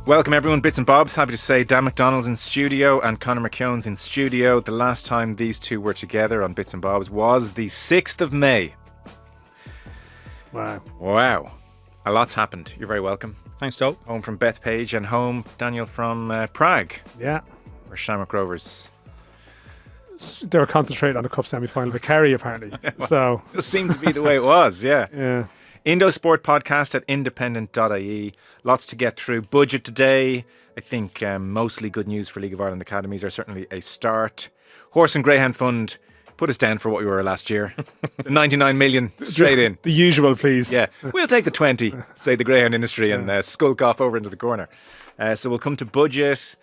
Welcome everyone, Bits and Bobs. Happy to say Dan McDonnell's in studio and Conor McKeon's in studio. The last time these two were together on Bits and Bobs was the 6th of May. Wow. A lot's happened. You're very welcome. Thanks, Joe. Home from Bethpage and home, Daniel, from Prague. Yeah. Or Shamrock Rovers. They were concentrating on the Cup semi-final with Kerry, apparently. So it seemed to be the way it was, yeah. Yeah. Indo Sport Podcast at independent.ie. Lots to get through. Budget today. I think mostly good news for League of Ireland academies are certainly a start. Horse and Greyhound Fund. Put us down for what we were last year. The 99 million straight in. The usual, please. Yeah. We'll take the 20, say the Greyhound industry, and skulk off over into the corner. So we'll come to budget.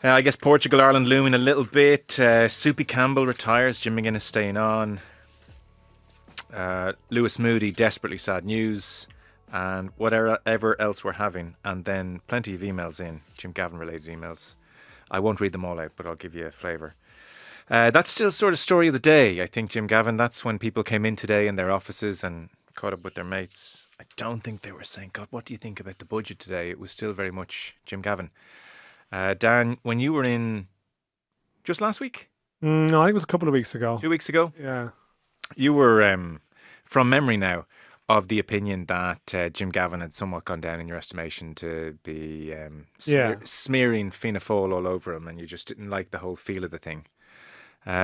I guess Portugal, Ireland looming a little bit. Soupy Campbell retires. Jim McGuinness staying on. Lewis Moody, desperately sad news. And whatever else we're having. And then plenty of emails in. Jim Gavin related emails. I won't read them all out, but I'll give you a flavour. That's still sort of story of the day, I think, Jim Gavin. That's when people came in today in their offices and caught up with their mates. I don't think they were saying, God, what do you think about the budget today? It was still very much Jim Gavin. Dan, when you were in just last week? No, I think it was a couple of weeks ago. 2 weeks ago? Yeah. You were, from memory now, of the opinion that Jim Gavin had somewhat gone down in your estimation to be smearing Fianna Fáil all over him, and you just didn't like the whole feel of the thing.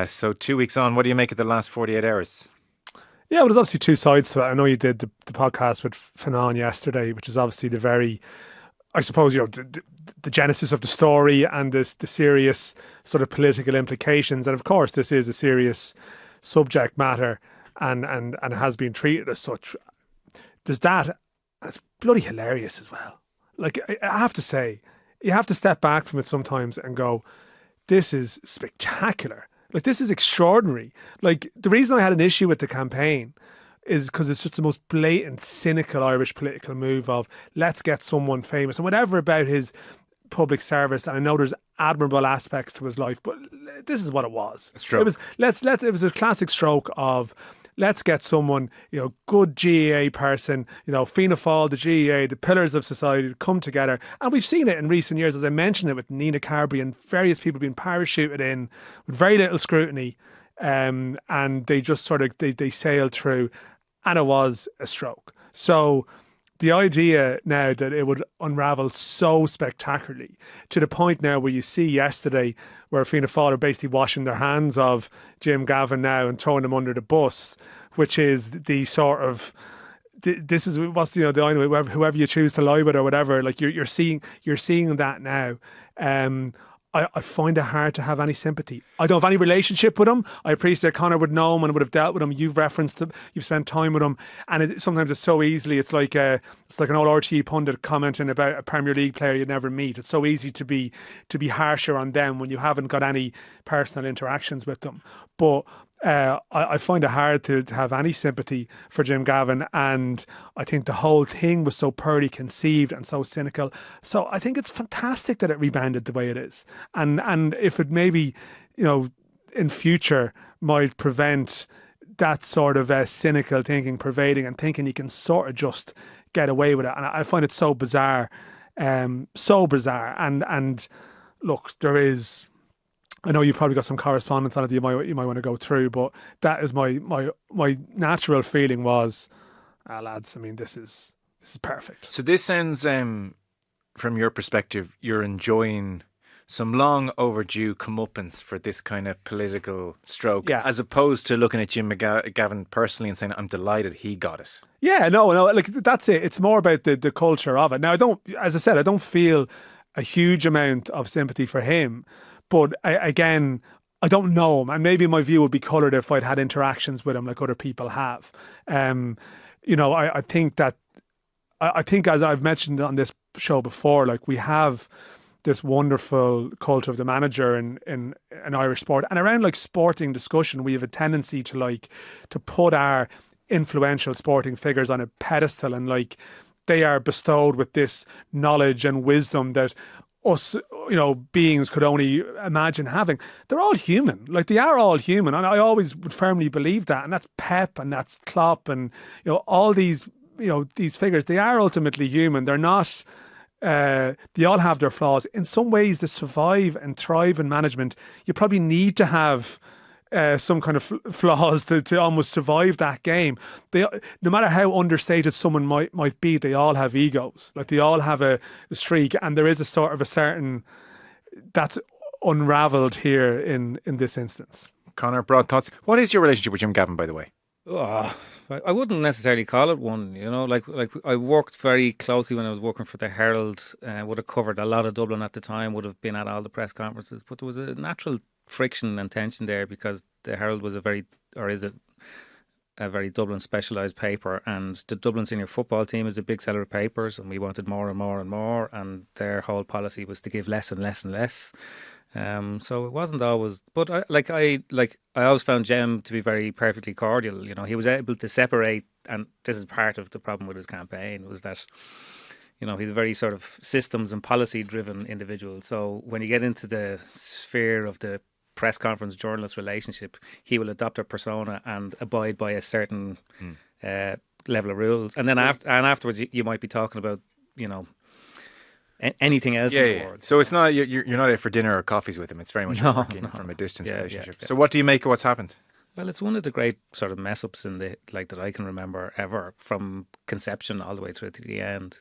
So 2 weeks on, what do you make of the last 48 hours? Yeah, well, there's obviously two sides to it. I know you did the podcast with Fanon yesterday, which is obviously the very, I suppose, the genesis of the story and the serious sort of political implications. And of course, this is a serious subject matter and has been treated as such. There's that, and it's bloody hilarious as well. Like, I have to say, you have to step back from it sometimes and go, this is spectacular. Like, this is extraordinary. Like, the reason I had an issue with the campaign is because it's just the most blatant, cynical Irish political move of let's get someone famous and whatever about his public service. And I know there's admirable aspects to his life, but this is what it was. It was it was a classic stroke of let's get someone, good GAA person, Fianna Fáil, the GAA, the pillars of society to come together. And we've seen it in recent years, as I mentioned it with Nina Carberry and various people being parachuted in with very little scrutiny. And they just sort of, they sailed through, and it was a stroke. So the idea now that it would unravel so spectacularly to the point now where you see yesterday where Fianna Fáil are basically washing their hands of Jim Gavin now and throwing him under the bus, which is the sort of, this is what's the whoever you choose to lie with or whatever. Like you're seeing that now. I find it hard to have any sympathy. I don't have any relationship with him. I appreciate Conor would know him and would have dealt with him. You've referenced him. You've spent time with him, and sometimes it's so easily. It's like an old RTE pundit commenting about a Premier League player you'd never meet. It's so easy to be harsher on them when you haven't got any personal interactions with them. But I find it hard to have any sympathy for Jim Gavin, and I think the whole thing was so poorly conceived and so cynical. So I think it's fantastic that it rebounded the way it is, and if it maybe in future might prevent that sort of cynical thinking pervading and thinking you can sort of just get away with it. And I find it so bizarre, and look, there is. I know you've probably got some correspondence on it that you might want to go through, but that is my natural feeling was, lads, I mean, this is perfect. So this sounds, from your perspective, you're enjoying some long overdue comeuppance for this kind of political stroke, as opposed to looking at Jim Gavin personally and saying, I'm delighted he got it. Yeah, no, like that's it. It's more about the culture of it. Now, I don't feel a huge amount of sympathy for him. But I don't know him, and maybe my view would be coloured if I'd had interactions with him like other people have. I think as I've mentioned on this show before, like we have this wonderful culture of the manager in Irish sport, and around like sporting discussion, we have a tendency to put our influential sporting figures on a pedestal, and like they are bestowed with this knowledge and wisdom that us, beings could only imagine having. They're all human. Like, they are all human. And I always would firmly believe that. And that's Pep and that's Klopp and, all these, these figures, they are ultimately human. They're not They all have their flaws. In some ways, to survive and thrive in management, you probably need to have some kind of flaws to almost survive that game. They, no matter how understated someone might be, they all have egos. Like they all have a streak, and there is a sort of a certain that's unravelled here in this instance. Conor, broad thoughts. What is your relationship with Jim Gavin, by the way? Oh, I wouldn't necessarily call it one, like I worked very closely when I was working for the Herald, would have covered a lot of Dublin at the time, would have been at all the press conferences, but there was a natural friction and tension there because the Herald was is a very Dublin specialised paper, and the Dublin senior football team is a big seller of papers, and we wanted more and more and more, and their whole policy was to give less and less and less. So it wasn't always, but I always found Jim to be very perfectly cordial. He was able to separate, and this is part of the problem with his campaign, was that, he's a very sort of systems and policy driven individual. So when you get into the sphere of the press conference journalist relationship, he will adopt a persona and abide by a certain level of rules. And then afterwards, you might be talking about, anything else in the world. So it's not you're not out for dinner or coffees with him. It's very much working from a distance relationship. So what do you make of what's happened? Well, it's one of the great sort of mess ups that I can remember ever, from conception all the way through to the end.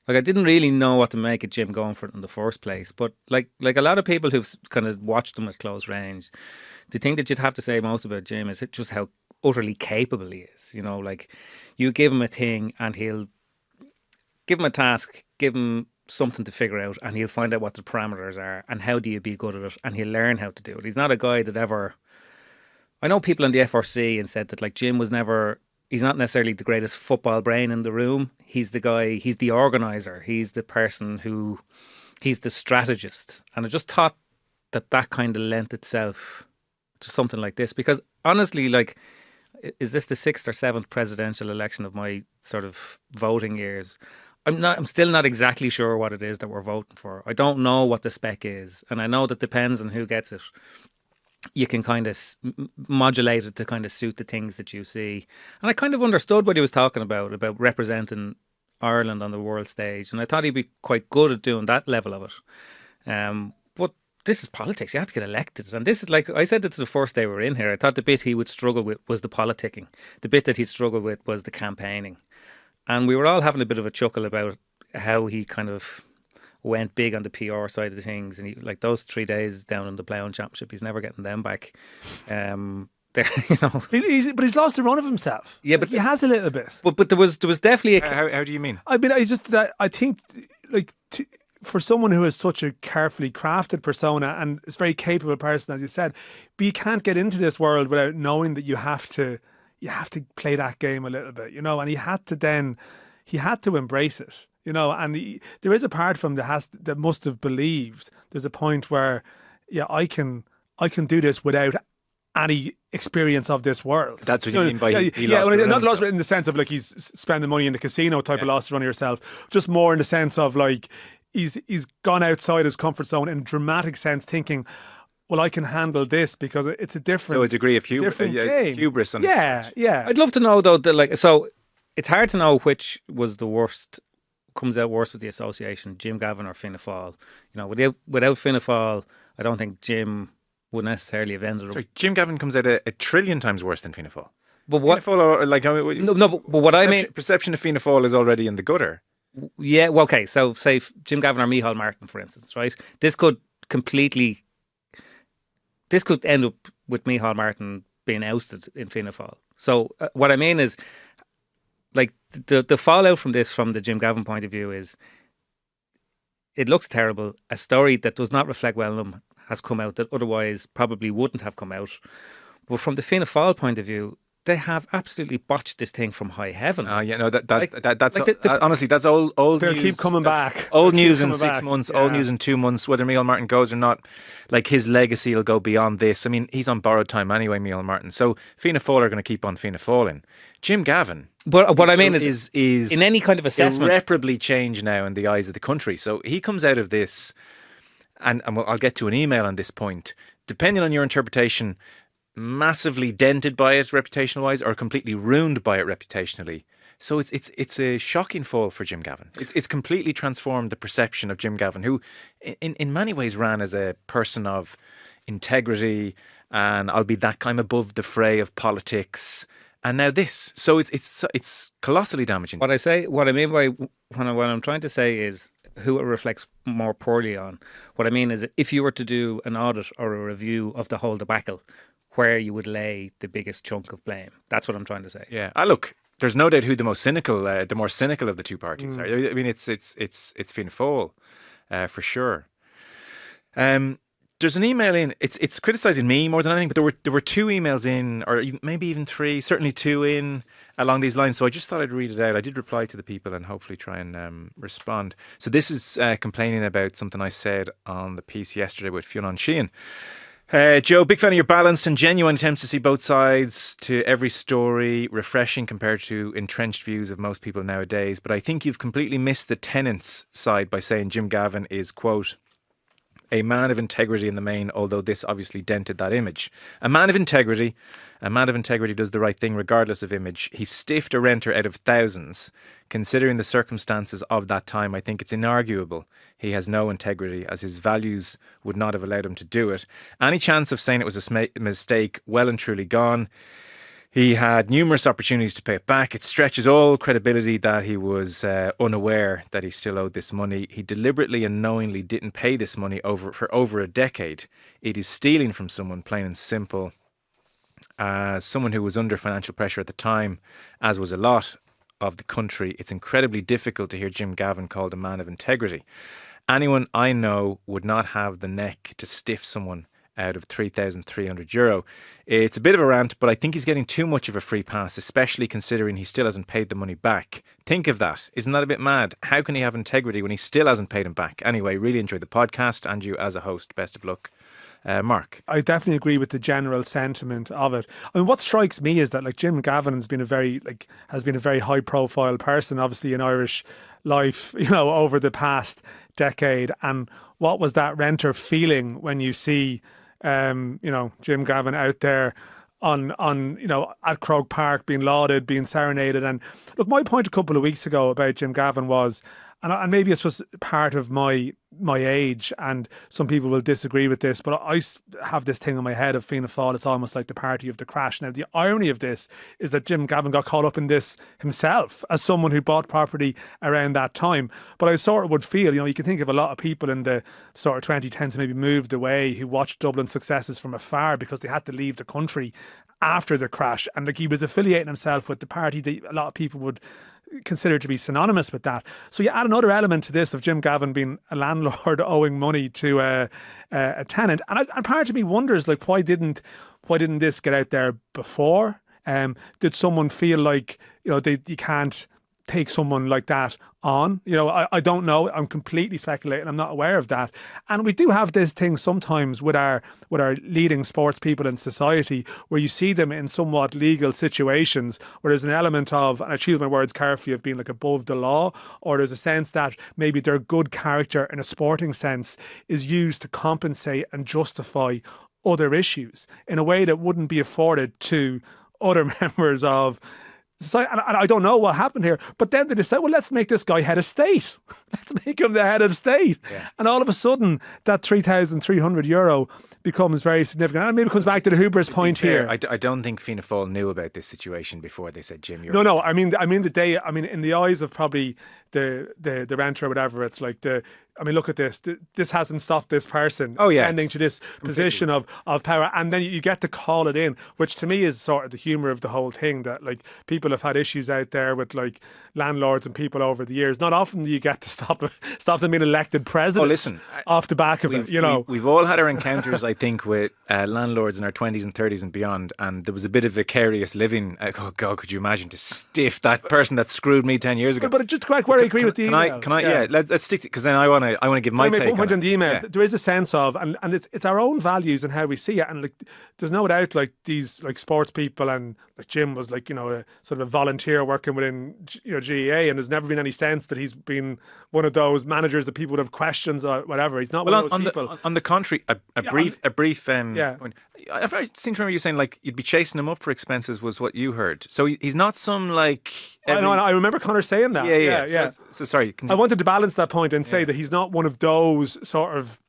Like, I didn't really know what to make of Jim going for it in the first place, but like a lot of people who've kind of watched him at close range, the thing that you'd have to say most about Jim is just how utterly capable he is. Like, you give him a thing and he'll give him a task, give him something to figure out, and he'll find out what the parameters are and how do you be good at it, and he'll learn how to do it. He's not a guy that ever... I know people in the FRC and said that like Jim was never... He's not necessarily the greatest football brain in the room. He's the guy, he's the organiser. He's the person who... He's the strategist. And I just thought that kind of lent itself to something like this, because honestly, like, is this the 6th or 7th presidential election of my sort of voting years? I'm still not exactly sure what it is that we're voting for. I don't know what the spec is, and I know that depends on who gets it. You can kind of modulate it to kind of suit the things that you see. And I kind of understood what he was talking about representing Ireland on the world stage, and I thought he'd be quite good at doing that level of it. But this is politics. You have to get elected, and this is, like I said, it's the first day we were in here. I thought the bit he would struggle with was the politicking. The bit that he'd struggle with was the campaigning. And we were all having a bit of a chuckle about how he kind of went big on the PR side of the things. And he, like, those 3 days down in the Plough Championship, he's never getting them back. But he's lost a run of himself. Yeah, but he has a little bit. But there was definitely How do you mean? I mean, I think like for someone who has such a carefully crafted persona and is a very capable person, as you said, but you can't get into this world without knowing that you have to play that game a little bit, and he had to embrace it, and there is a part from that must have believed there's a point where, I can do this without any experience of this world. That's what you mean by he lost the not lost in the sense of like he's spending money in the casino type of lost to run yourself, just more in the sense of like he's gone outside his comfort zone in a dramatic sense, thinking, well, I can handle this because it's a different... So a degree of game. hubris. On yeah. I'd love to know, though, that, so it's hard to know which was the worst, comes out worse with the association, Jim Gavin or Fianna Fáil. Without Fianna Fáil, I don't think Jim would necessarily have ended up... Sorry, Jim Gavin comes out a trillion times worse than Fianna Fáil. But what... Fianna Fáil, but what I mean... Perception of Fianna Fáil is already in the gutter. Yeah, well, okay, so say Jim Gavin or Micheál Martin, for instance, right? This could end up with Micheál Martin being ousted in Fianna Fáil. So what I mean is, like, the fallout from this, from the Jim Gavin point of view, is it looks terrible. A story that does not reflect well on him has come out that otherwise probably wouldn't have come out. But from the Fianna Fáil point of view, they have absolutely botched this thing from high heaven. That's honestly, that's old they'll news. Keep coming back. Old news in 6 months, old news in 2 months. Whether Micheál Martin goes or not, like, his legacy will go beyond this. I mean, he's on borrowed time anyway, Micheál Martin. So Fianna Fáil are going to keep on Fianna Fáiling. Jim Gavin, but what I mean is in any kind of assessment, irreparably changed now in the eyes of the country. So he comes out of this, and I'll get to an email on this point. Depending on your interpretation, massively dented by it reputational wise or completely ruined by it reputationally. So it's a shocking fall for Jim Gavin. It's completely transformed the perception of Jim Gavin, who in many ways ran as a person of integrity, and I'll be that kind above the fray of politics. And now this. So it's colossally damaging. What I mean by what I'm trying to say is who it reflects more poorly on. What I mean is, if you were to do an audit or a review of the whole debacle, where you would lay the biggest chunk of blame. That's what I'm trying to say. Yeah. Look, there's no doubt who the more cynical of the two parties are. I mean, it's Fianna Fáil, for sure. There's an email in. It's criticising me more than anything, but there were two emails in, or maybe even three, certainly two in along these lines. So I just thought I'd read it out. I did reply to the people and hopefully try and respond. So this is complaining about something I said on the piece yesterday with Fionn Sheehan. Joe, big fan of your balanced and genuine attempts to see both sides to every story, refreshing compared to entrenched views of most people nowadays. But I think you've completely missed the tenants side by saying Jim Gavin is, quote, a man of integrity in the main, although this obviously dented that image. A man of integrity does the right thing regardless of image. He stiffed a renter out of thousands. Considering the circumstances of that time, I think it's inarguable he has no integrity, as his values would not have allowed him to do it. Any chance of saying it was a mistake, well and truly gone. He had numerous opportunities to pay it back. It stretches all credibility that he was unaware that he still owed this money. He deliberately and knowingly didn't pay this money for over a decade. It is stealing from someone, plain and simple. Someone who was under financial pressure at the time, as was a lot of the country, it's incredibly difficult to hear Jim Gavin called a man of integrity. Anyone I know would not have the neck to stiff someone out of €3,300. It's a bit of a rant, but I think he's getting too much of a free pass, especially considering he still hasn't paid the money back. Think of that. Isn't that a bit mad? How can he have integrity when he still hasn't paid him back? Anyway, really enjoyed the podcast, and you as a host. Best of luck. Mark. I definitely agree with the general sentiment of it. I mean, what strikes me is that Jim Gavin has been a very high profile person, obviously in Irish life, over the past decade. And what was that renter feeling when you see Jim Gavin out there on at Croke Park being lauded, being serenaded? And look, my point a couple of weeks ago about Jim Gavin was, and maybe it's just part of my age, and some people will disagree with this, but I have this thing in my head of Fianna Fáil. It's almost like the party of the crash. Now, the irony of this is that Jim Gavin got caught up in this himself as someone who bought property around that time. But I sort of would feel, you can think of a lot of people in the sort of 2010s who maybe moved away, who watched Dublin's successes from afar because they had to leave the country after the crash. And he was affiliating himself with the party that a lot of people would considered to be synonymous with that. So you add another element to this of Jim Gavin being a landlord owing money to a tenant, and part of me wonders, why didn't this get out there before? Did someone feel like you can't take someone like that on? I don't know. I'm completely speculating. I'm not aware of that. And we do have this thing sometimes with our leading sports people in society, where you see them in somewhat legal situations where there's an element of, and I choose my words carefully, of being above the law, or there's a sense that maybe their good character in a sporting sense is used to compensate and justify other issues in a way that wouldn't be afforded to other members of society. And I don't know what happened here, but then they decide, well, let's make this guy head of state. Let's make him the head of state. Yeah. And all of a sudden, that €3,300 becomes very significant. And maybe it comes back to the hubris point here. I don't think Fianna Fáil knew about this situation before they said, Jim, you're... No, I mean in the eyes of probably the renter or whatever, it's like look at this. This hasn't stopped this person ascending to this position of power. And then you get to call it in, which to me is sort of the humour of the whole thing, that people have had issues out there with landlords and people over the years. Not often do you get to stop them being elected president. Oh, listen, off the back of it, We've all had our encounters, I think, with landlords in our 20s and 30s and beyond. And there was a bit of vicarious living. Oh, God, could you imagine to stiff that person that screwed me 10 years ago? But just quite where I agree with you. Can I? Yeah, let's stick to, because then I want I want to give my take one point on the email. Yeah. There is a sense of, and it's our own values and how we see it, and like there's no doubt like these like sports people, and like Jim was like, you know, a sort of a volunteer working within, you know, GEA, and there's never been any sense that he's been one of those managers that people would have questions or whatever. He's not one of those people. On the contrary, a brief point. I seem to remember you saying like you'd be chasing him up for expenses was what you heard. So he's not some like. I remember Conor saying that. Yeah. So sorry. I wanted to balance that point and say that he's not one of those sort of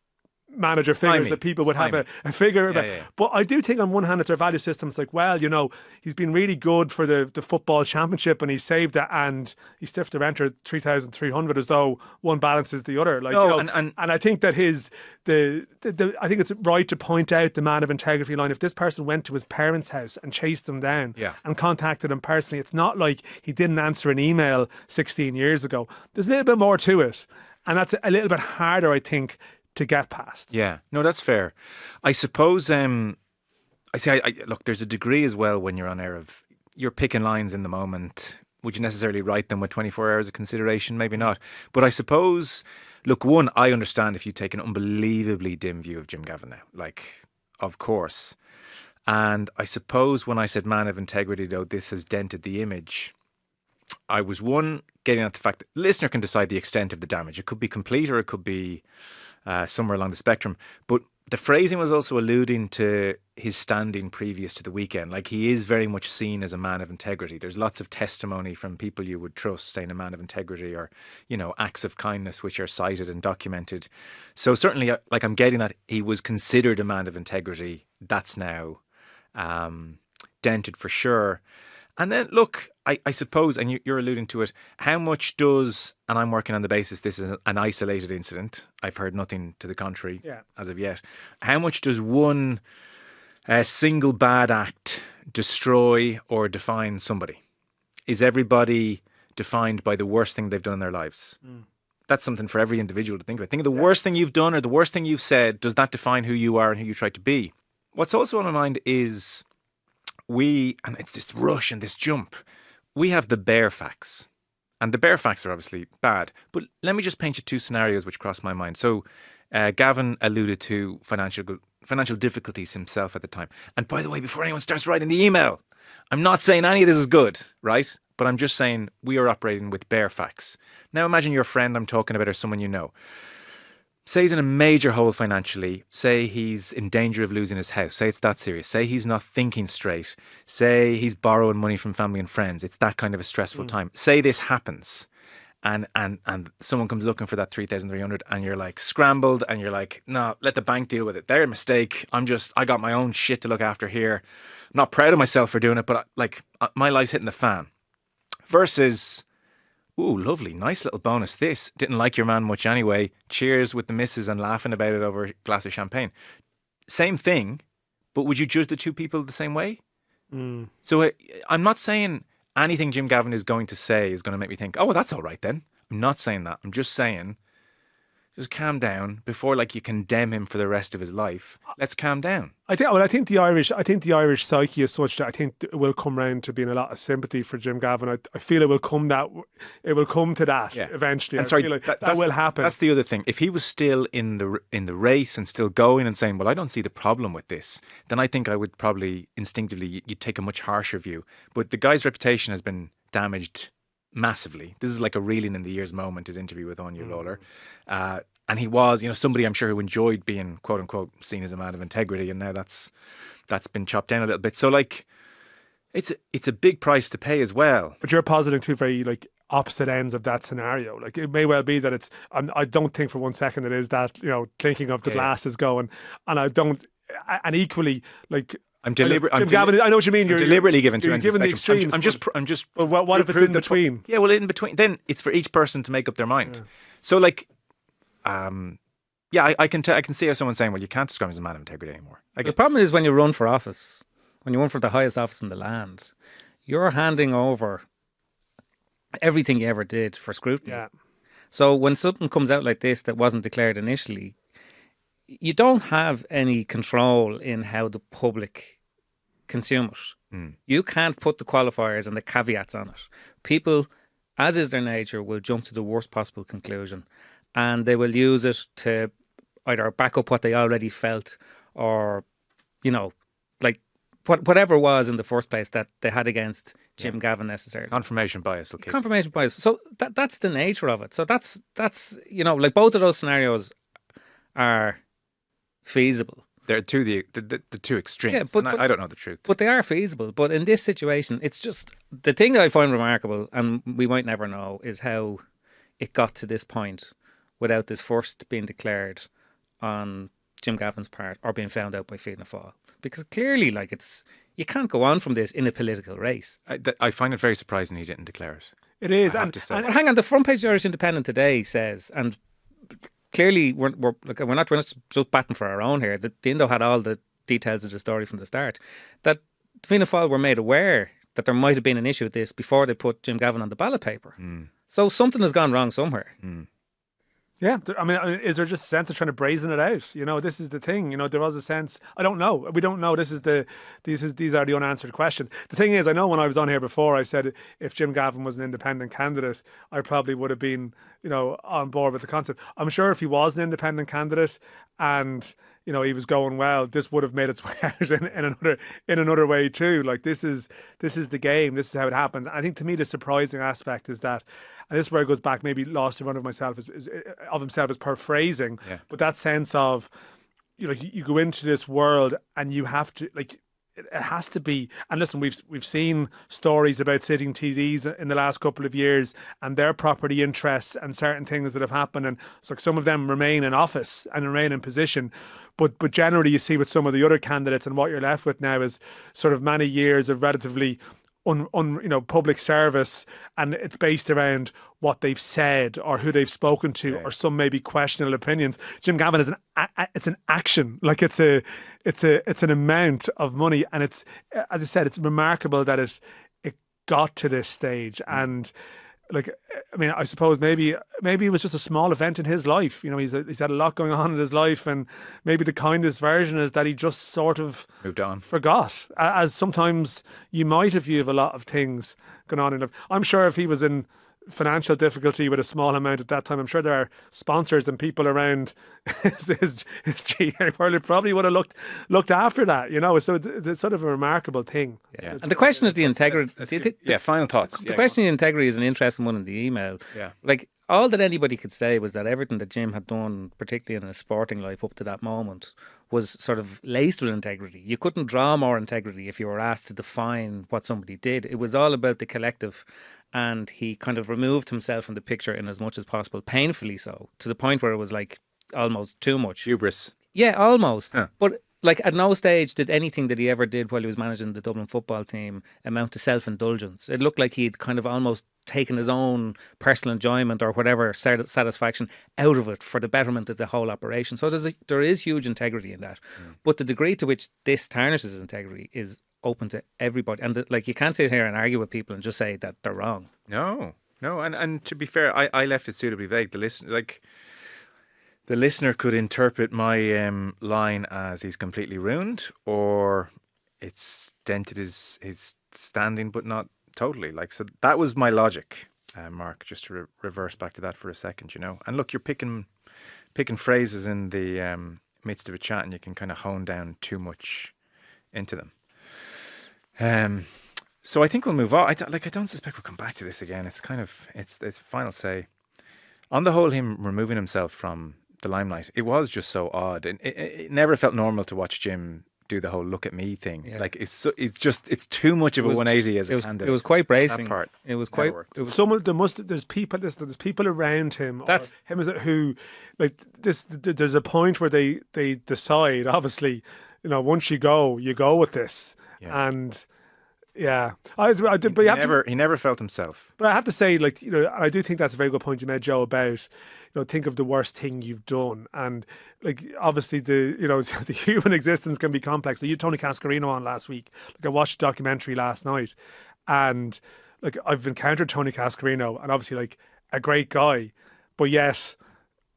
manager figures that people would have a figure about. But I do think on one hand it's our value system. It's like, well, you know, he's been really good for the football championship and he saved it, and he stiffed the renter 3,300 as though one balances the other. Like, you know, and I think that I think it's right to point out the man of integrity line. If this person went to his parents' house and chased them down and contacted him personally, it's not like he didn't answer an email 16 years ago. There's a little bit more to it, and that's a little bit harder, I think, to get past. Yeah, no, that's fair. I suppose. Look, there's a degree as well when you're on air of you're picking lines in the moment. Would you necessarily write them with 24 hours of consideration? Maybe not. But I suppose, look, one, I understand if you take an unbelievably dim view of Jim Gavin now, like, of course. And I suppose when I said man of integrity, though, this has dented the image. I was getting at the fact that the listener can decide the extent of the damage. It could be complete or it could be somewhere along the spectrum. But the phrasing was also alluding to his standing previous to the weekend. Like, he is very much seen as a man of integrity. There's lots of testimony from people you would trust saying a man of integrity, or, you know, acts of kindness which are cited and documented. So certainly, like, I'm getting at, he was considered a man of integrity. That's now dented for sure. And then, look, I suppose, and you're alluding to it, how much does, and I'm working on the basis this is an isolated incident, I've heard nothing to the contrary as of yet, how much does one single bad act destroy or define somebody? Is everybody defined by the worst thing they've done in their lives? That's something for every individual to think about. Think of the worst thing you've done or the worst thing you've said. Does that define who you are and who you try to be? What's also on my mind is and it's this rush and this jump, we have the bare facts. And the bare facts are obviously bad. But let me just paint you two scenarios which crossed my mind. So Gavin alluded to financial difficulties himself at the time. And by the way, before anyone starts writing the email, I'm not saying any of this is good, right? But I'm just saying we are operating with bare facts. Now imagine your friend I'm talking about or someone you know. Say he's in a major hole financially. Say he's in danger of losing his house. Say it's that serious. Say he's not thinking straight. Say he's borrowing money from family and friends. It's that kind of a stressful time. Say this happens and someone comes looking for that 3,300 and you're like scrambled and you're like, no, let the bank deal with it. They're a mistake. I got my own shit to look after here. I'm not proud of myself for doing it, but my life's hitting the fan. Versus, ooh, lovely, nice little bonus. This, didn't like your man much anyway. Cheers with the missus and laughing about it over a glass of champagne. Same thing, but would you judge the two people the same way? So I'm not saying anything Jim Gavin is going to say is going to make me think, oh, well, that's all right then. I'm not saying that. I'm just saying, just calm down before like you condemn him for the rest of his life. Let's calm down. I think the Irish psyche is such that I think it will come round to being a lot of sympathy for Jim Gavin. I feel it will come to that eventually. And sorry, I feel like that will happen. That's the other thing. If he was still in the race and still going and saying, well, I don't see the problem with this, then I think I would probably instinctively, you'd take a much harsher view. But the guy's reputation has been damaged massively. This is like a reeling in the years moment, his interview with Anya Lawler. And he was, somebody I'm sure who enjoyed being, quote unquote, seen as a man of integrity, and now that's been chopped down a little bit. So like, it's a big price to pay as well. But you're positing two very like opposite ends of that scenario. Like, it may well be that it's. I don't think for one second it is that clinking of the glasses going, and I don't. And equally, like. Gavin, I know what you mean. You're deliberately giving two ends of the the extremes. I'm just. Well, what if it's in between? Yeah, well, in between, then it's for each person to make up their mind. Yeah. So, like, I can see how someone's saying, well, you can't describe him as a man of integrity anymore. The problem is when you run for office, when you run for the highest office in the land, you're handing over everything you ever did for scrutiny. Yeah. So when something comes out like this that wasn't declared initially, you don't have any control in how the public consume it. You can't put the qualifiers and the caveats on it. People, as is their nature, will jump to the worst possible conclusion. and they will use it to either back up what they already felt, or, you know, like whatever it was in the first place that they had against Jim Gavin necessarily. Confirmation bias will kick. Confirmation bias. So that's the nature of it. So that's like both of those scenarios are feasible. They're the two extremes. Yeah, but I don't know the truth. But they are feasible. But in this situation, it's just the thing that I find remarkable, and we might never know, is how it got to this point without this first being declared on Jim Gavin's part or being found out by Fianna Fáil. Because clearly, you can't go on from this in a political race. I find it very surprising he didn't declare it. It is. I have to say. But hang on, the front page of the Irish Independent today says, and clearly we're not just batting for our own here, that the Indo had all the details of the story from the start, that Fianna Fáil were made aware that there might have been an issue with this before they put Jim Gavin on the ballot paper. So something has gone wrong somewhere. Yeah, I mean, is there just a sense of trying to brazen it out? This is the thing. There was a sense. I don't know. We don't know. These are the unanswered questions. The thing is, I know when I was on here before, I said if Jim Gavin was an independent candidate, I probably would have been, on board with the concept. I'm sure if he was an independent candidate and he was going well, this would have made its way out in another way too. Like this is the game. This is how it happens. I think to me the surprising aspect is that, and this is where it goes back, maybe lost in front of myself of himself as paraphrasing, but that sense of you go into this world and you have to it has to be. And listen, we've seen stories about sitting TDs in the last couple of years and their property interests and certain things that have happened, and it's like some of them remain in office and remain in position, but generally you see with some of the other candidates, and what you're left with now is sort of many years of relatively public service, and it's based around what they've said or who they've spoken to, or some maybe questionable opinions. Jim Gavin is it's an action, like it's an amount of money, and it's, as I said, it's remarkable that it got to this stage. And I suppose maybe it was just a small event in his life. He's had a lot going on in his life, and maybe the kindest version is that he just sort of moved on, forgot, as sometimes you might if you have a lot of things going on in life. I'm sure if he was in financial difficulty with a small amount at that time, I'm sure there are sponsors and people around his GA world who probably would have looked after that, so it's sort of a remarkable thing. Yeah. And the question of the integrity, final thoughts. The question of the integrity is an interesting one in the email. All that anybody could say was that everything that Jim had done, particularly in his sporting life up to that moment, was sort of laced with integrity. You couldn't draw more integrity if you were asked to define what somebody did. It was all about the collective, and he kind of removed himself from the picture in as much as possible, painfully so, to the point where it was almost too much. Hubris. Yeah, almost. Yeah. But at no stage did anything that he ever did while he was managing the Dublin football team amount to self-indulgence. It looked like he'd kind of almost taken his own personal enjoyment or whatever satisfaction out of it for the betterment of the whole operation. So there is huge integrity in that. But the degree to which this tarnishes integrity is open to everybody. And you can't sit here and argue with people and just say that they're wrong. No. And to be fair, I left it suitably vague. The listener could interpret my line as he's completely ruined, or it's dented his standing, but not totally. So that was my logic, Mark. Just to reverse back to that for a second, And look, you're picking phrases in the midst of a chat, and you can kind of hone down too much into them. So I think we'll move on. I don't suspect we'll come back to this again. It's final say. On the whole, him removing himself from the limelight, it was just so odd, and it never felt normal to watch Jim do the whole "look at me" thing. Yeah. It's too much of a 180 as a candidate. It was quite bracing. That part. It was quite. There's people around him. That's him who, this. There's a point where they decide. Obviously, once you go with this, and. Yeah, he never felt himself. But I have to say, I do think that's a very good point you made, Joe, about think of the worst thing you've done, and obviously the human existence can be complex. You had Tony Cascarino on last week. I watched a documentary last night, and I've encountered Tony Cascarino, and obviously a great guy, but yet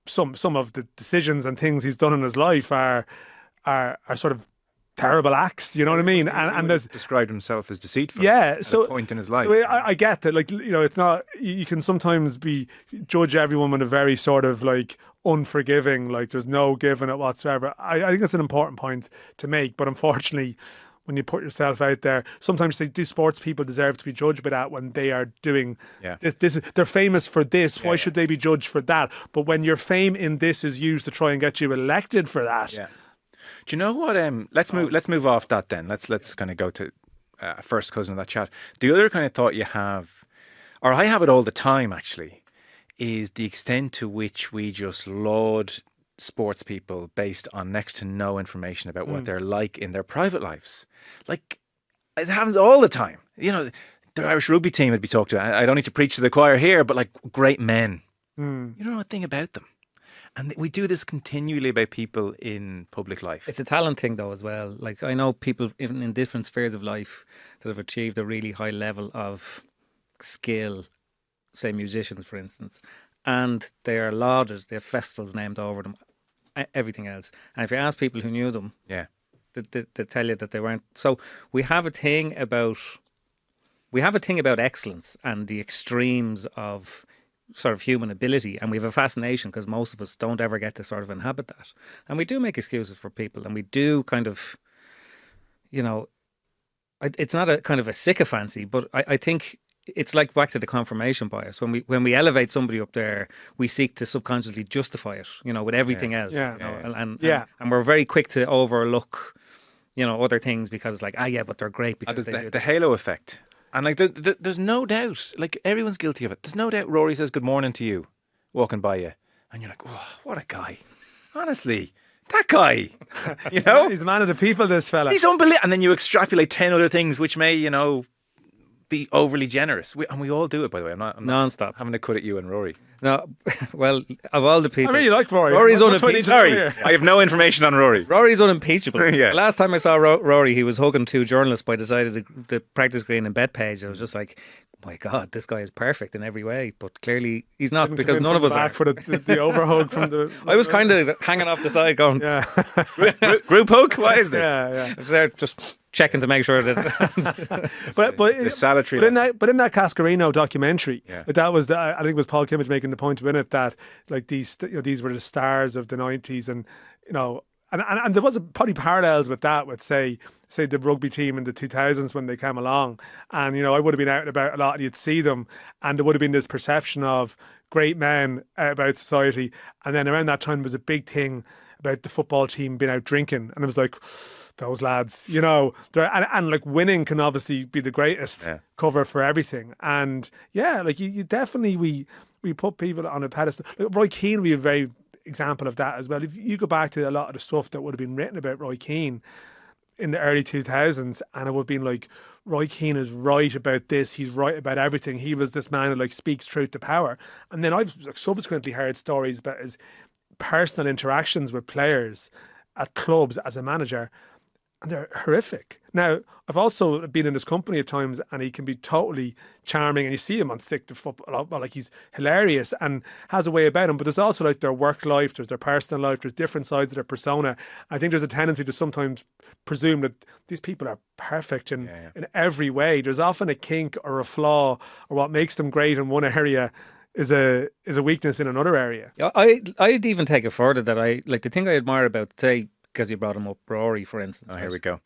some of the decisions and things he's done in his life are sort of terrible acts. You know what I mean? And there's described himself as deceitful. Yeah, at so a point in his life. So I get that, like, you know, it's not, you can sometimes judge everyone with a very sort of like unforgiving, like there's no giving it whatsoever. I think that's an important point to make, but unfortunately, when you put yourself out there, sometimes do sports people deserve to be judged by that when they are doing this? They're famous for this. Why should they be judged for that? But when your fame in this is used to try and get you elected for that, do you know what? Let's move off that then. Let's kind of go to first cousin of that chat. The other kind of thought you have, or I have it all the time actually, is the extent to which we just laud sports people based on next to no information about what they're like in their private lives. Like, it happens all the time. You know, the Irish rugby team would be talked to. I don't need to preach to the choir here, but like great men. You don't know a thing about them. And we do this continually about people in public life. It's a talent thing though as well. Like, I know people even in different spheres of life that have achieved a really high level of skill, say musicians for instance, and they are lauded, they have festivals named over them, everything else. And if you ask people who knew them, they tell you that they weren't. So we have a thing about excellence and the extremes of sort of human ability, and we have a fascination because most of us don't ever get to sort of inhabit that, and we do make excuses for people, and we do kind of, you know, it's not a kind of a sycophancy, but I think it's like back to the confirmation bias. When we elevate somebody up there, we seek to subconsciously justify it, you know, with everything else. You know, and we're very quick to overlook, you know, other things because it's like, but they're great because the halo effect. And like, there's no doubt, like everyone's guilty of it. There's no doubt Rory says good morning to you, walking by you, and you're like, oh, what a guy. Honestly, that guy, you know? He's the man of the people, this fella. He's unbelievable. And then you extrapolate 10 other things which may, you know, be overly generous. And we all do it, by the way. I'm not non-stop having to cut at you and Rory. No, well, of all the people, I really like Rory. Rory's unimpeachable. Sorry, I have no information on Rory. Rory's unimpeachable. The last time I saw Rory, he was hugging two journalists by the side of the practice green and bet page. I was just like, my God, this guy is perfect in every way. But clearly he's not, because none of us are. For the overhug from the... I was kind of hanging off the side going, group hug? What is this? I was there just checking to make sure that... the salutary. But in that Cascarino documentary, that was I think it was Paul Kimmage making the point in it that like these were the stars of the 90s, and you know, and there was probably parallels with that with say the rugby team in the 2000s when they came along, and you know, I would have been out and about a lot and you'd see them, and there would have been this perception of great men about society, and then around that time was a big thing about the football team being out drinking, and it was like, those lads, you know, and like winning can obviously be the greatest cover for everything, and like you definitely we put people on a pedestal. Like Roy Keane would be a very example of that as well. If you go back to a lot of the stuff that would have been written about Roy Keane in the early 2000s, and it would have been like, Roy Keane is right about this, he's right about everything, he was this man who like speaks truth to power. And then I've subsequently heard stories about his personal interactions with players at clubs as a manager, and they're horrific. Now, I've also been in his company at times, and he can be totally charming, and you see him on stick to football a lot, like he's hilarious and has a way about him, but there's also like their work life, there's their personal life, there's different sides of their persona. I think there's a tendency to sometimes presume that these people are perfect in every way. There's often a kink or a flaw, or what makes them great in one area is a weakness in another area. I'd even take it further that I like the thing I admire about, say, because you brought him up, Rory, for instance. Oh, here we go.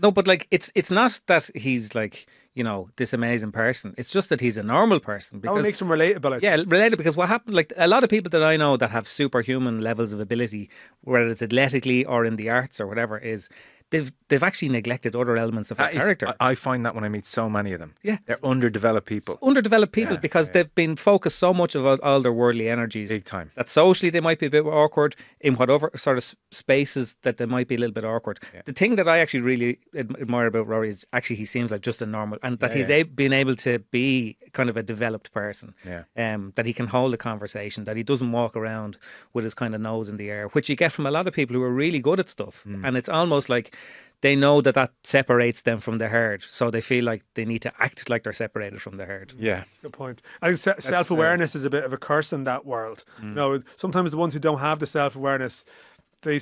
No, but like it's not that he's like, you know, this amazing person. It's just that he's a normal person. Because, it makes him relatable. Relatable, because what happened, like a lot of people that I know that have superhuman levels of ability, whether it's athletically or in the arts or whatever, is they've actually neglected other elements of their character. I find that when I meet so many of them. Yeah. They're underdeveloped people. Because they've been focused so much of all their worldly energies. Big time. That socially they might be a bit awkward, in whatever sort of spaces that they might be a little bit awkward. Yeah. The thing that I actually really admire about Rory is actually he seems like just a normal, and that he's been able to be kind of a developed person. Yeah. That he can hold a conversation, that he doesn't walk around with his kind of nose in the air, which you get from a lot of people who are really good at stuff. And it's almost like they know that separates them from the herd, so they feel like they need to act like they're separated from the herd. Yeah, good point. I think self-awareness is a bit of a curse in that world. You know, sometimes the ones who don't have the self-awareness, they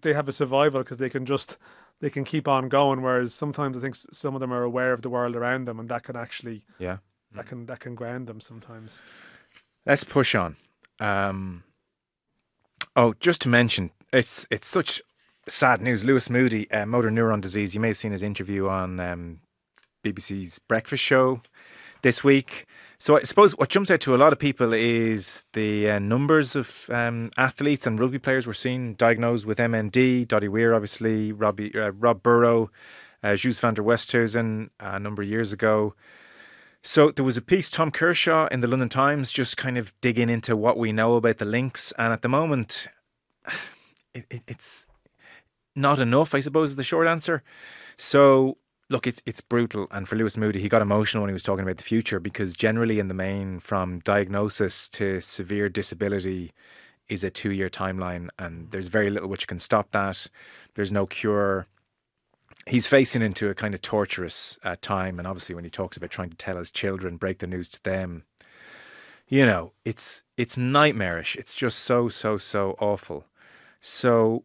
have a survival because they can just they can keep on going. Whereas sometimes I think some of them are aware of the world around them, and that can actually Yeah. that can ground them sometimes. Let's push on. Just to mention, it's such sad news. Lewis Moody, motor neuron disease. You may have seen his interview on BBC's Breakfast Show this week. So I suppose what jumps out to a lot of people is the numbers of athletes and rugby players we're seeing diagnosed with MND. Dottie Weir, obviously, Rob Burrow, Jules van der Westhuizen a number of years ago. So there was a piece, Tom Kershaw, in the London Times, just kind of digging into what we know about the links. And at the moment, it's not enough, I suppose, is the short answer. So, look, it's brutal. And for Lewis Moody, he got emotional when he was talking about the future, because generally in the main, from diagnosis to severe disability is a 2-year timeline. And there's very little which can stop that. There's no cure. He's facing into a kind of torturous time. And obviously when he talks about trying to tell his children, break the news to them, you know, it's nightmarish. It's just so awful. So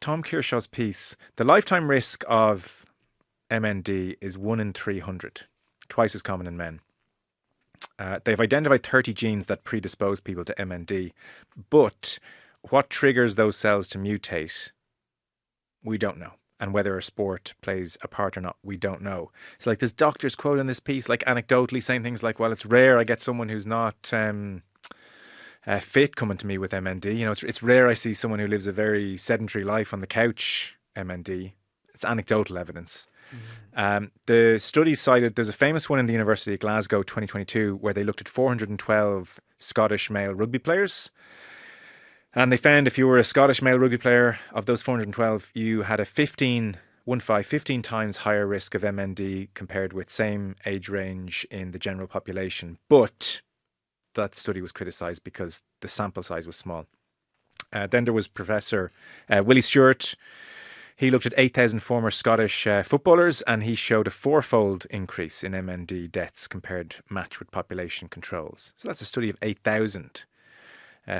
Tom Kershaw's piece, the lifetime risk of MND is 1 in 300, twice as common in men. They've identified 30 genes that predispose people to MND, but what triggers those cells to mutate, we don't know. And whether a sport plays a part or not, we don't know. It's like there's doctors quote in this piece, like anecdotally saying things like, well, it's rare I get someone who's not fit coming to me with MND. You know, it's rare I see someone who lives a very sedentary life on the couch, MND. It's anecdotal evidence. Mm-hmm. The studies cited, there's a famous one in the University of Glasgow 2022 where they looked at 412 Scottish male rugby players. And they found if you were a Scottish male rugby player, of those 412, you had a 15 times higher risk of MND compared with same age range in the general population. But that study was criticised because the sample size was small. Then there was Professor Willie Stewart. He looked at 8,000 former Scottish footballers, and he showed a 4-fold increase in MND deaths compared match with population controls. So that's a study of 8,000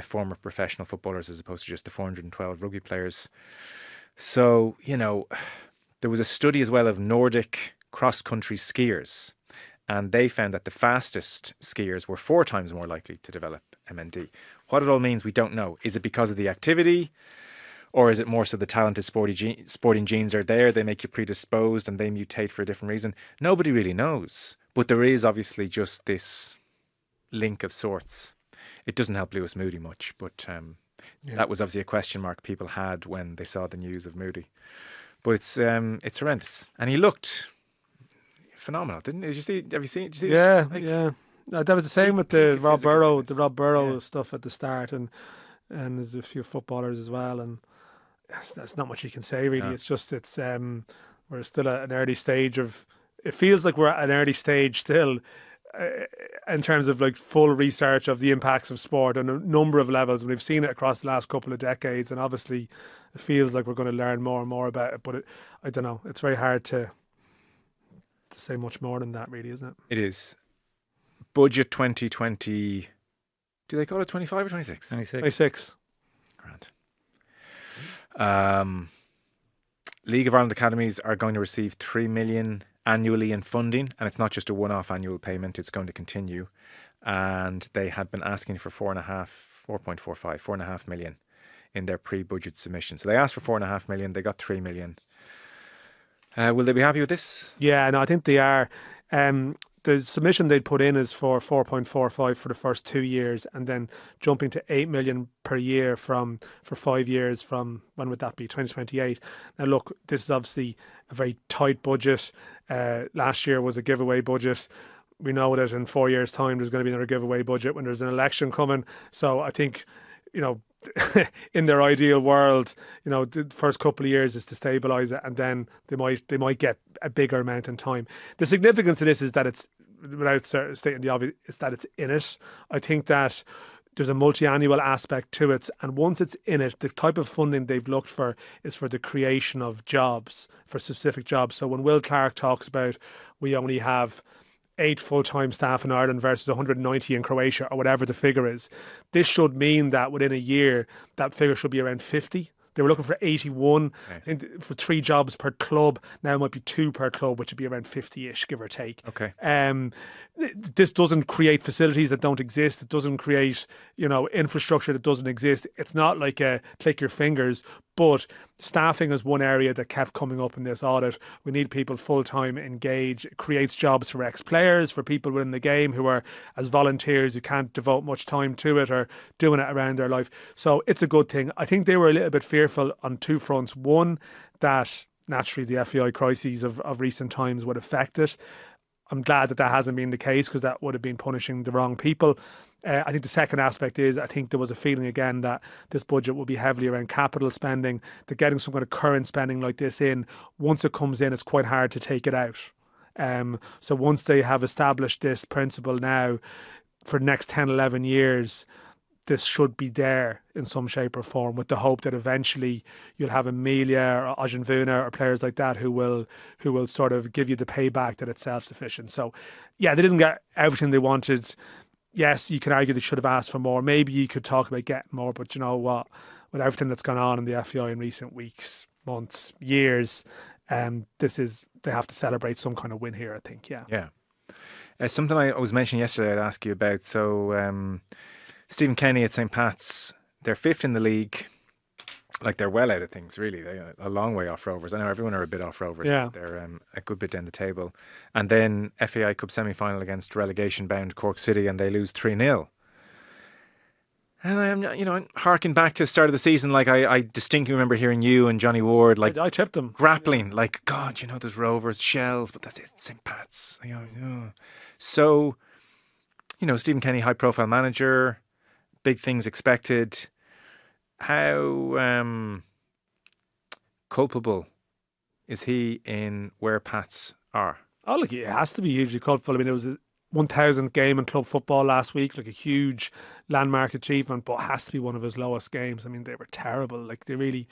former professional footballers as opposed to just the 412 rugby players. So, you know, there was a study as well of Nordic cross-country skiers, and they found that the fastest skiers were 4 times more likely to develop MND. What it all means, we don't know. Is it because of the activity, or is it more so the talented sporting genes are there, they make you predisposed and they mutate for a different reason? Nobody really knows. But there is obviously just this link of sorts. It doesn't help Lewis Moody much, but that was obviously a question mark people had when they saw the news of Moody. But it's horrendous, and he looked phenomenal, didn't he? Did you see? Have you seen? Did you see? Yeah, yeah. That was the same with the Rob Burrow stuff at the start, and there's a few footballers as well, and that's not much you can say really. No. It's just we're still at an early stage of. It feels like we're at an early stage still. In terms of like full research of the impacts of sport on a number of levels, and we've seen it across the last couple of decades, and obviously it feels like we're going to learn more and more about it, but I don't know, it's very hard to say much more than that really, isn't it? It is. Budget 2020, do they call it 25 or 26? 26. Grand. League of Ireland Academies are going to receive 3 million annually in funding, and it's not just a one-off annual payment, it's going to continue. And they had been asking for 4.5 million in their pre-budget submission. So they asked for 4.5 million, they got 3 million. Will they be happy with this? Yeah, no, I think they are. The submission they'd put in is for 4.45 for the first 2 years, and then jumping to 8 million per year for 5 years from, when would that be, 2028. Now look, this is obviously a very tight budget. Last year was a giveaway budget. We know that in 4 years' time there's going to be another giveaway budget when there's an election coming. So I think, you know, in their ideal world, you know, the first couple of years is to stabilise it, and then they might get a bigger amount in time. The significance of this is that it's, without stating the obvious, is that it's in it. I think that there's a multi-annual aspect to it, and once it's in it, the type of funding they've looked for is for the creation of jobs, for specific jobs. So when Will Clark talks about we only have 8 full-time staff in Ireland versus 190 in Croatia, or whatever the figure is, this should mean that within a year that figure should be around 50. They were looking for 81. Okay. I think for 3 jobs per club. Now it might be 2 per club, which would be around 50-ish, give or take. Okay. This doesn't create facilities that don't exist. It doesn't create, infrastructure that doesn't exist. It's not like a click your fingers, but staffing is one area that kept coming up in this audit. We need people full-time engaged. It creates jobs for ex-players, for people within the game who are as volunteers who can't devote much time to it or doing it around their life. So it's a good thing. I think they were a little bit fearful on 2 fronts. One, that naturally the FAI crises of recent times would affect it. I'm glad that hasn't been the case, because that would have been punishing the wrong people. I think the second aspect is, I think there was a feeling again that this budget will be heavily around capital spending, that getting some kind of current spending like this in, once it comes in, it's quite hard to take it out. So once they have established this principle now for the next 10, 11 years, this should be there in some shape or form, with the hope that eventually you'll have Emilia or Ajinvuna or players like that who will sort of give you the payback that it's self-sufficient. So, yeah, they didn't get everything they wanted. Yes, you can argue they should have asked for more. Maybe you could talk about getting more, but you know what? With everything that's gone on in the FAI in recent weeks, months, years, they have to celebrate some kind of win here, I think, yeah. Yeah. Something I was mentioning yesterday I'd ask you about. So, Stephen Kenny at St. Pat's, they're 5th in the league. Like, they're well out of things, really. They're a long way off Rovers. I know everyone are a bit off Rovers, yeah. But they're a good bit down the table. And then FAI Cup semi-final against relegation-bound Cork City, and they lose 3-0. And I'm, harking back to the start of the season, like I distinctly remember hearing you and Johnny Ward, like I tipped them, grappling, like, God, there's Rovers, Shells, but that's it, St. Pat's. So, Stephen Kenny, high-profile manager, big things expected. How culpable is he in where Pats are? Oh, look, it has to be hugely culpable. I mean, it was a 1,000th game in club football last week, like a huge landmark achievement, but it has to be one of his lowest games. I mean, they were terrible. Like, they really...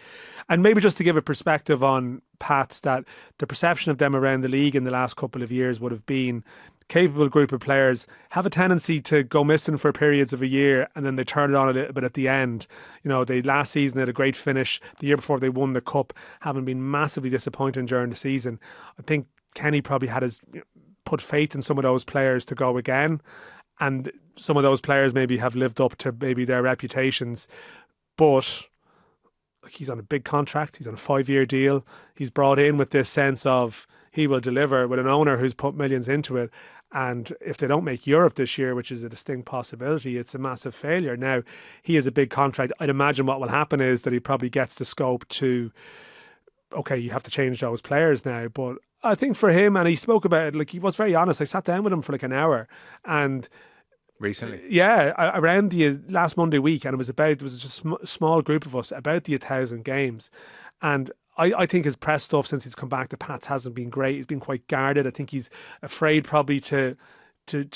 And maybe just to give a perspective on Pats, that the perception of them around the league in the last couple of years would have been capable group of players have a tendency to go missing for periods of a year, and then they turn it on a little bit at the end. They last season had a great finish. The year before they won the cup, having been massively disappointing during the season. I think Kenny probably had put faith in some of those players to go again, and some of those players maybe have lived up to maybe their reputations, but he's on a big contract. He's on a 5-year deal. He's brought in with this sense of he will deliver, with an owner who's put millions into it. And if they don't make Europe this year, which is a distinct possibility, it's a massive failure. Now, he has a big contract. I'd imagine what will happen is that he probably gets the scope to, okay, you have to change those players now. But I think for him, and he spoke about it, like, he was very honest. I sat down with him for like an hour, and recently, yeah, around the last Monday week, and there was just a small group of us about the 1,000 games, and I think his press stuff since he's come back to Pats hasn't been great. He's been quite guarded. I think he's afraid probably to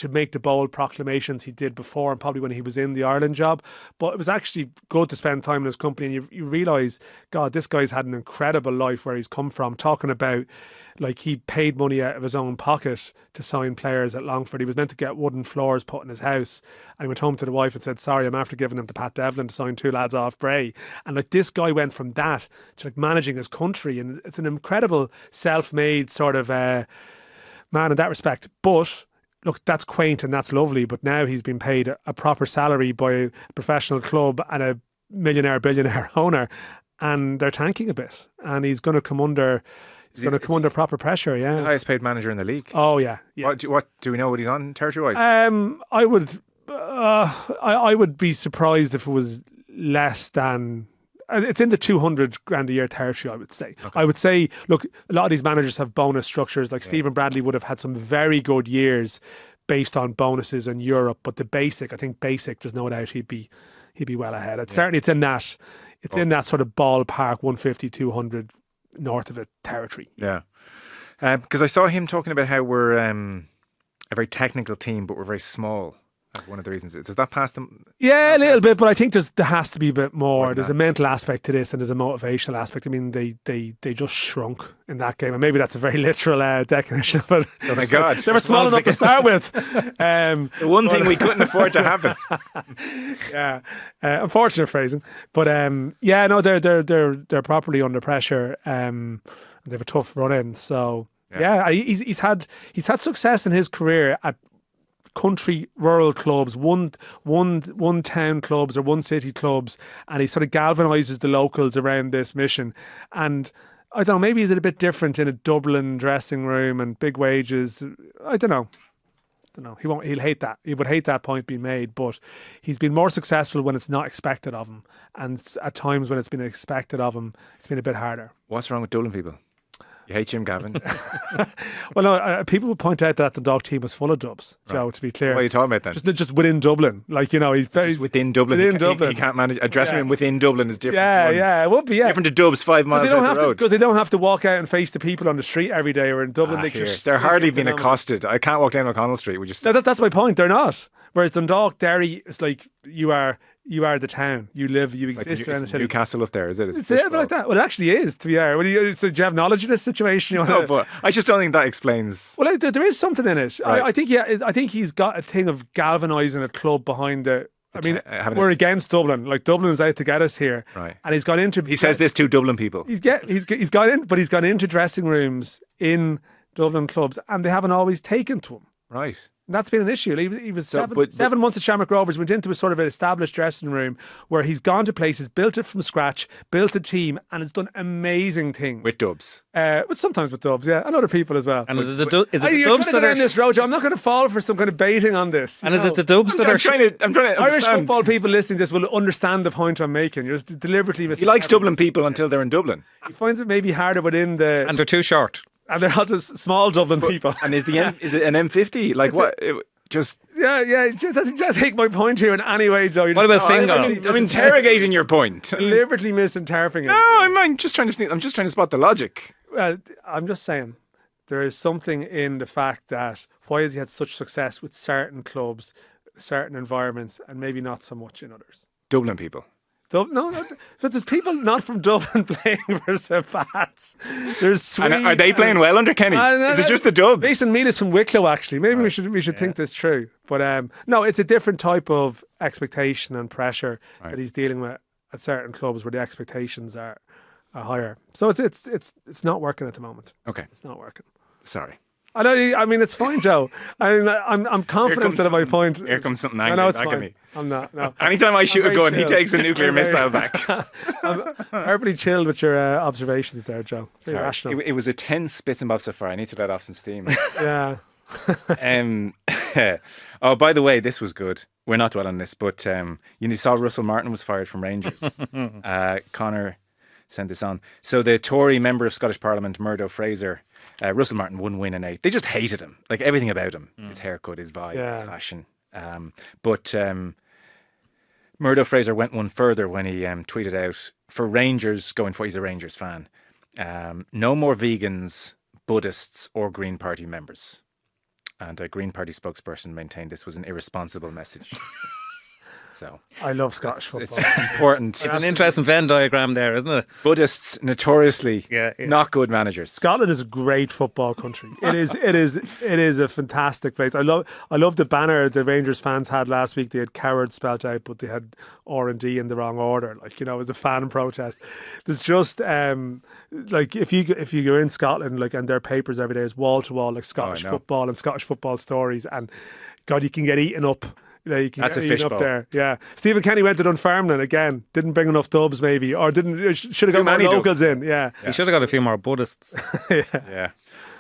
make the bold proclamations he did before, and probably when he was in the Ireland job. But it was actually good to spend time in his company, and you realise, God, this guy's had an incredible life where he's come from. Talking about, like, he paid money out of his own pocket to sign players at Longford. He was meant to get wooden floors put in his house, and he went home to the wife and said, sorry, I'm after giving them to Pat Devlin to sign 2 lads off Bray. And like, this guy went from that to like managing his country, and it's an incredible self-made sort of man in that respect. But look, that's quaint and that's lovely, but now he's been paid a proper salary by a professional club and a billionaire owner, and they're tanking a bit, and he's going to come under... He's going to come under proper pressure, yeah. The highest paid manager in the league. Oh, yeah. What do we know what he's on territory-wise? I would be surprised if it was less than... It's in the 200 grand a year territory, I would say. Okay. I would say, look, a lot of these managers have bonus structures. Like, Stephen Bradley would have had some very good years based on bonuses in Europe, but I think basic, there's no doubt he'd be well ahead. Certainly it's in that sort of ballpark, 150, 200 north of it territory. Yeah. Because I saw him talking about how we're a very technical team, but we're very small. That's one of the reasons. Does that pass them? Yeah, a little bit, but I think there has to be a bit more. than There's that. a mental aspect to this, and there's a motivational aspect. I mean, they just shrunk in that game, and maybe that's a very literal definition of it. Oh my God. They were small enough to start with. The one thing we couldn't afford to happen. Yeah, unfortunate phrasing, but yeah, no, they're properly under pressure. They have a tough run in, so yeah, he's had success in his career at country rural clubs, one town clubs or one city clubs, and he sort of galvanizes the locals around this mission. And I don't know, maybe is it a bit different in a Dublin dressing room and big wages? I don't know. He'll hate that. He would hate that point being made, but he's been more successful when it's not expected of him, and at times when it's been expected of him, it's been a bit harder. What's wrong with Dublin people? You hate Jim Gavin? Well, no, people would point out that the Dog team was full of dubs, Joe, to be clear. What are you talking about then? Just within Dublin. Like, you know, he's Just within Dublin. He can't manage. A dressing room within Dublin is different. Yeah, it would be, yeah. Different to Dubs 5 miles down the road. Because they don't have to walk out and face the people on the street every day, or in Dublin. They're hardly being accosted. I can't walk down O'Connell Street. That's my point. They're not. Whereas Dundalk, Derry, it's like you are the town. You live, you exist around the city. Newcastle up there, is it? It's like that. Well, it actually is, to be fair. So do you have knowledge of this situation? No, but I just don't think that explains. Well, there is something in it. Right. I think he's got a thing of galvanising a club behind the. I mean, we're against Dublin. Like, Dublin's out to get us here, right? And he's gone into. He says this to Dublin people. He's gone in, but he's gone into dressing rooms in Dublin clubs, and they haven't always taken to him. Right. And that's been an issue. He was 7 months at Shamrock Rovers, went into a sort of an established dressing room where he's gone to places, built it from scratch, built a team, and has done amazing things. With Dubs. But sometimes with Dubs, yeah, and other people as well. And is it the Dubs you're trying to that go are... down this road, Joe. I'm not going to fall for some kind of baiting on this. And is it the Dubs that are... I'm trying to understand. Irish football people listening to this will understand the point I'm making. You're just deliberately missing. He likes Dublin people until they're in Dublin. He finds it maybe harder within the... And they're too short. And they're also small Dublin people. And is it an M50? Like, what? Yeah. Just take my point here in any way, Joe. What about Fingal? I'm interrogating your point. Deliberately misinterpreting it. No, I'm just trying to spot the logic. Well, I'm just saying there is something in the fact that why has he had such success with certain clubs, certain environments, and maybe not so much in others? Dublin people. No, but there's people not from Dublin playing for St. Pat's. There's Swedes. And are they playing well under Kenny? Is it just the Dubs? Mason Mealis from Wicklow, actually. Maybe we should think this through. But no, it's a different type of expectation and pressure that he's dealing with at certain clubs where the expectations are higher. So it's not working at the moment. Okay, it's not working. Sorry. I mean, it's fine, Joe. I'm confident that my point. Here comes something angry back at me. I'm not. No. Anytime I shoot a gun, chill. he takes a nuclear missile back. I'm pretty chilled with your observations there, Joe. Very rational. It was a tense spits and bobs so far. I need to let off some steam. Yeah. Oh, by the way, this was good. We're not dwelling on this, but you saw Russell Martin was fired from Rangers. Connor sent this on. So the Tory member of Scottish Parliament, Murdo Fraser, Russell Martin wouldn't win an 8. They just hated him. Like, everything about him. His haircut, his vibe, his fashion. But Murdo Fraser went one further when he tweeted out, for Rangers going for, he's a Rangers fan, no more vegans, Buddhists or Green Party members. And a Green Party spokesperson maintained this was an irresponsible message. So I love Scottish football. It's important. It's an interesting Venn diagram there, isn't it? Buddhists notoriously not good managers. Scotland is a great football country. It is a fantastic place. I love the banner the Rangers fans had last week. They had coward spelt out, but they had R&D in the wrong order. Like, you know, it was a fan protest. There's just like if you're in Scotland, like, and their papers every day is wall to wall, like Scottish football and Scottish football stories, and God, you can get eaten up. You can That's get a fishbowl up there. Yeah, Stephen Kenny went to Dunfermline again. Didn't bring enough dubs, maybe, or should have got more locals in. Yeah, he should have got a few more Buddhists. Yeah.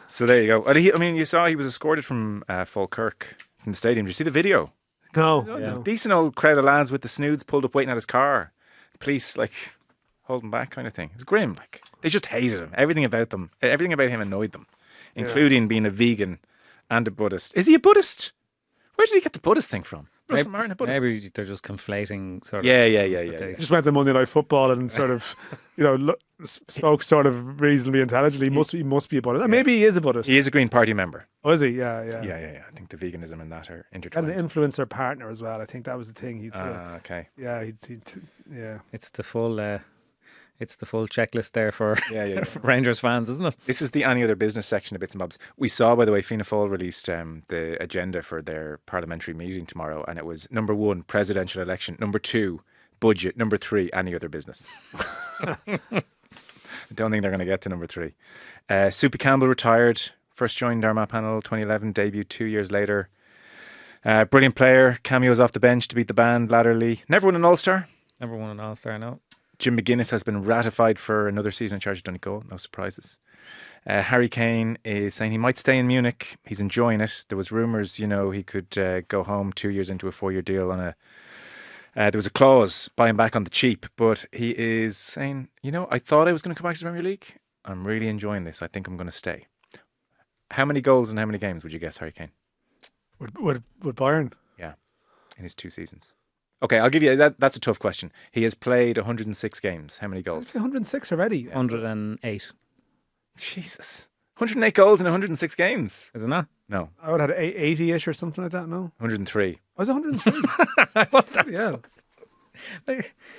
So there you go. I mean, you saw he was escorted from Falkirk from the stadium. Did you see the video? No. Decent old crowd of lads with the snoods pulled up waiting at his car. The police like holding back, kind of thing. It was grim. Like, they just hated him. Everything about him annoyed them, including being a vegan and a Buddhist. Is he a Buddhist? Where did he get the Buddhist thing from? Russell Martin at Buddhist. Maybe they're just conflating sort of. Yeah. Just went to Monday Night Football and sort of, spoke sort of reasonably intelligently. He must be a Buddhist. Maybe he is a Buddhist. He is a Green Party member. Oh, is he? Yeah. I think the veganism and that are And intertwined. an influencer partner as well. I think that was the thing. Okay. Yeah, yeah. It's the full. It's the full checklist there for Yeah. Rangers fans, isn't it? This is the any other business section of Bits and Bobs. We saw, by the way, Fianna Fáil released the agenda for their parliamentary meeting tomorrow, and it was number 1, presidential election, number 2, budget, number 3, any other business. I don't think they're going to get to number 3. Soupy Campbell retired, first joined Armagh panel 2011, debuted 2 years later. Brilliant player, cameos off the bench to beat the band latterly. Never won an All-Star. Never won an All-Star, no. Jim McGuinness has been ratified for another season in charge of Donegal. No surprises. Harry Kane is saying he might stay in Munich. He's enjoying it. There was rumours, he could go home 2 years into a 4-year deal on a... there was a clause, buy him back on the cheap. But he is saying, I thought I was going to come back to the Premier League. I'm really enjoying this. I think I'm going to stay. How many goals in how many games would you guess Harry Kane? Would Bayern? Yeah, in his 2 seasons. Okay, I'll give you that's a tough question. He has played 106 games. How many goals? 106 already. 108. Jesus. 108 goals in 106 games. Is it not? No. I would have had 80-ish or something like that, no? 103. Was it 103? What's that? Yeah.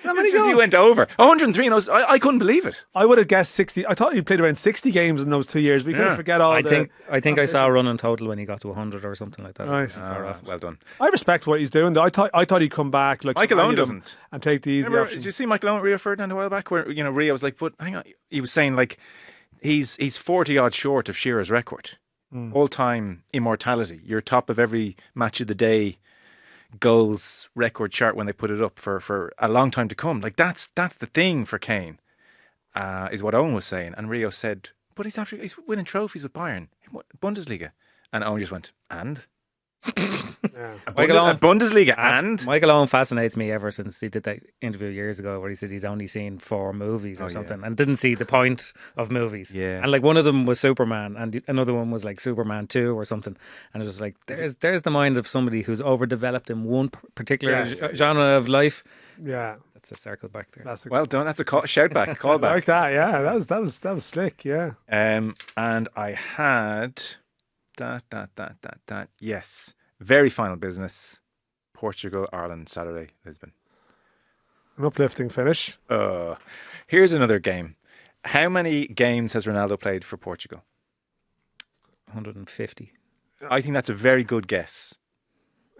How many goals? You went over. 103, and I couldn't believe it. I would have guessed 60. I thought you played around 60 games in those 2 years, but you couldn't forget all I think I saw a run in total when he got to 100 or something like that. Right. Well done. I respect what he's doing, though. I thought he'd come back like Michael Owen doesn't. And take the easy option. Did you see Michael Owen at Rio Ferdinand a while back where, Rio was like, but hang on. He was saying, like, he's 40 odd short of Shearer's record. All-time immortality. You're top of every match of the day goals record chart when they put it up for a long time to come. Like that's the thing for Kane, is what Owen was saying. And Rio said, but he's winning trophies with Bayern, Bundesliga. And Owen just went, and? A Bundesliga and? Michael Owen fascinates me ever since he did that interview years ago where he said he's only seen 4 movies or something and didn't see the point of movies. Yeah. And like one of them was Superman and another one was like Superman 2 or something. And it was like, there's the mind of somebody who's overdeveloped in one particular genre of life. Yeah. That's a circle back there. Well done. That's a shout back, call back. I like that, yeah. That was slick, yeah. And I had that. Yes. Very final business. Portugal, Ireland, Saturday, Lisbon. An uplifting finish. Here's another game. How many games has Ronaldo played for Portugal? 150. I think that's a very good guess.